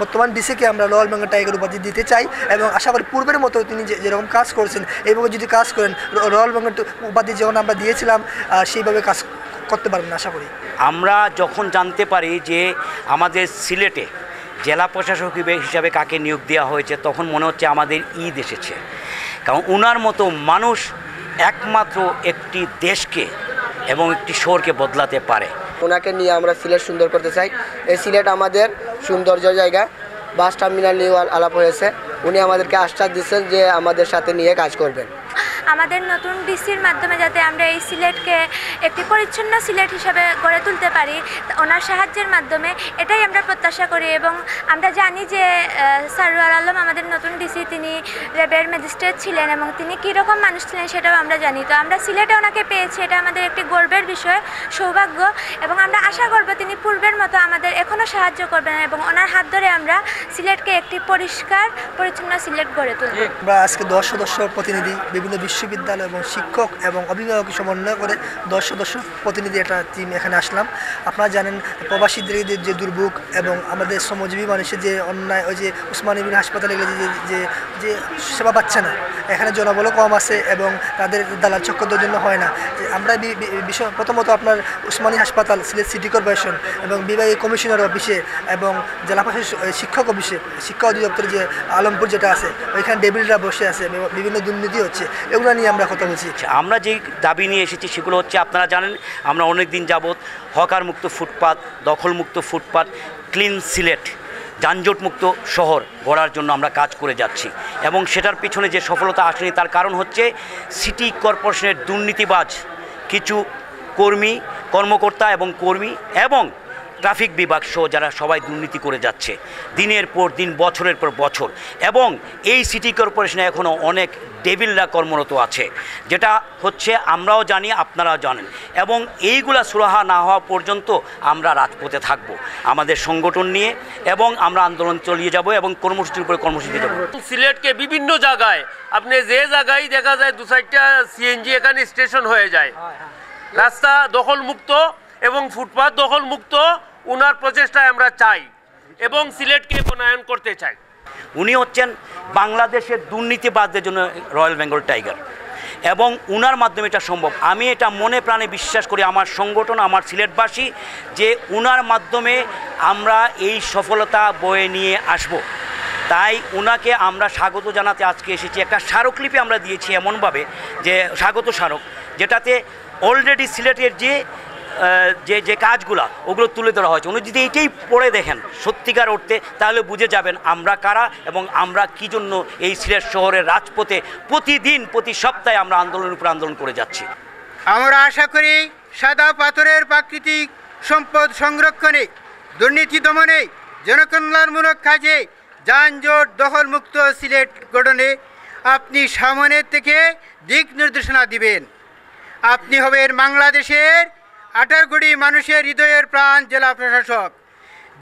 বর্তমান ডিসিকে আমরা royal Bengal tiger উপাধি দিতে চাই এবং আশা করি পূর্বের মতো তিনি যেরকম কাজ করেছেন এইভাবে যদি কাজ করেন রয়্যাল বেঙ্গল উপাধি যেমন আমরা দিয়েছিলাম সেইভাবে কাজ করতে পারবেন আশা করি। আমরা যখন জানতে পারি যে আমাদের সিলেটে জেলা প্রশাসক হিসাবে কাকে নিয়োগ দেওয়া হয়েছে তখন মনে হচ্ছে আমাদের ঈদ এসেছে, কারণ ওনার মতো মানুষ একমাত্র একটি দেশকে এবং একটি শহরকে বদলাতে পারে। ওনাকে নিয়ে আমরা সিলেট সুন্দর করতে চাই। এই সিলেট আমাদের সৌন্দর্য জায়গা, বাস টার্মিনাল নিয়ে আলাপ হয়েছে, উনি আমাদেরকে আশ্বাস দিচ্ছেন যে আমাদের সাথে নিয়ে কাজ করবেন। আমাদের নতুন ডিসির মাধ্যমে যাতে আমরা এই সিলেটকে একটি পরিচ্ছন্ন সিলেট হিসাবে গড়ে তুলতে পারি ওনার সাহায্যের মাধ্যমে, এটাই আমরা প্রত্যাশা করি। এবং আমরা জানি যে সারওয়ার আলম আমাদের নতুন ডিসি, তিনি র্যাবের ম্যাজিস্ট্রেট ছিলেন এবং তিনি কীরকম মানুষ ছিলেন সেটাও আমরা জানি। তো আমরা সিলেটে ওনাকে পেয়েছি, এটা আমাদের একটি গর্বের বিষয়, সৌভাগ্য, এবং আমরা আশা করব তিনি পূর্বের মতো আমাদের এখনও সাহায্য করবেন এবং ওনার হাত ধরে আমরা সিলেটকে একটি পরিষ্কার পরিচ্ছন্ন সিলেট গড়ে তুলব। আমরা আজকে 10 সদস্য প্রতিনিধি বিভিন্ন বিশ্ববিদ্যালয় এবং শিক্ষক এবং অভিভাবক সমন্বয় করে 10 সদস্য প্রতিনিধি একটা টিম এখানে আসলাম। আপনারা জানেন প্রবাসীদের যে দুর্ভোগ এবং আমাদের শ্রমজীবী মানুষের যে অন্যায়, ওই যে উসমানী বিন হাসপাতালে গেলে যে সেবা পাচ্ছে না, এখানে জনবলও কম আছে এবং তাদের দালাল চক্রদের জন্য হয় না। আমরা প্রথমত আপনার উসমানী হাসপাতাল, সিলেট সিটি কর্পোরেশন এবং বিভাগীয় কমিশনার অফিসে এবং জেলা প্রশাসন শিক্ষক অফিসে, শিক্ষা অধিদপ্তর যে আলমপুর যেটা আছে ওইখানে ডেভিলরা বসে আছে, বিভিন্ন দুর্নীতি হচ্ছে, এগুলো নিয়ে আমরা কথা বলছি। আমরা যে দাবি নিয়ে এসেছি সেগুলো হচ্ছে, আপনারা জানেন আমরা অনেক দিন যাবৎ হকার মুক্ত ফুটপাত, দখলমুক্ত ফুটপাত, ক্লিন সিলেট, যানজটমুক্ত শহর গড়ার জন্য আমরা কাজ করে যাচ্ছি এবং সেটার পিছনে যে সফলতা আসেনি তার কারণ হচ্ছে সিটি কর্পোরেশনের দুর্নীতিবাজ কিছু কর্মকর্তা এবং কর্মী এবং ট্রাফিক বিভাগ সহ যারা সবাই দুর্নীতি করে যাচ্ছে দিনের পর দিন, বছরের পর বছর। এবং এই সিটি কর্পোরেশনে এখনও অনেক ডেভিলরা কর্মরত আছে, যেটা হচ্ছে আমরাও জানি, আপনারাও জানেন। এবং এইগুলা সুরাহা না হওয়া পর্যন্ত আমরা রাজপথে থাকব আমাদের সংগঠন নিয়ে এবং আমরা আন্দোলন চালিয়ে যাব এবং কর্মসূচির উপরে কর্মসূচি যাব। সিলেটকে বিভিন্ন জায়গায় আপনি যে জায়গায় দেখা যায় 2-4টা সিএনজি এখানে স্টেশন হয়ে যায়, রাস্তা দখলমুক্ত এবং ফুটপাত দখলমুক্ত, উনার প্রচেষ্টায় আমরা চাই এবং সিলেটকে বনায়ন করতে চাই। উনি হচ্ছেন বাংলাদেশের দুর্নীতিবাদদের জন্য রয়্যাল বেঙ্গল টাইগার এবং উনার মাধ্যমে এটা সম্ভব। আমি এটা মনে প্রাণে বিশ্বাস করি, আমার সংগঠন, আমার সিলেটবাসী, যে উনার মাধ্যমে আমরা এই সফলতা বয়ে নিয়ে আসব। তাই উনাকে আমরা স্বাগত জানাতে আজকে এসেছি। একটা স্মারকলিপি আমরা দিয়েছি এমনভাবে যে স্বাগত স্মারক, যেটাতে অলরেডি সিলেটের যে কাজগুলা ওগুলো তুলে ধরা হয়েছে। উনি যদি এইটাই পড়ে দেখেন সত্যিকার অর্থে, তাহলে বুঝে যাবেন আমরা কারা এবং আমরা কী জন্য এই সিলেট শহরের রাজপথে প্রতিদিন, প্রতি সপ্তাহে আমরা আন্দোলনের উপর আন্দোলন করে যাচ্ছি। আমরা আশা করি সাদা পাথরের প্রাকৃতিক সম্পদ সংরক্ষণে, দুর্নীতি দমনে, জনকল্যাণমূলক কাজে, যানজট দখলমুক্ত সিলেট গঠনে আপনি সামনের থেকে দিক নির্দেশনা দিবেন। আপনি হবেন বাংলাদেশের 18 কোটি মানুষের হৃদয়ের প্রাণ জেলা প্রশাসক,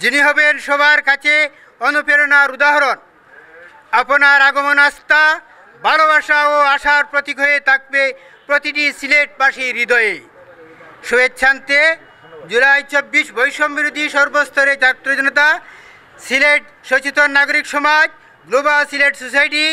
যিনি হবেন সবার কাছে অনুপ্রেরণার উদাহরণ। আপনার আগমন আস্থা, ভালোবাসা ও আশার প্রতীক হয়ে থাকবে প্রতিটি সিলেটবাসীর হৃদয়ে। শুভেচ্ছান্তে জুলাই 24 বৈষম্য বিরোধী সর্বস্তরে ছাত্র জনতা, সিলেট সচেতন নাগরিক সমাজ, গ্লোবাল সিলেট সোসাইটি,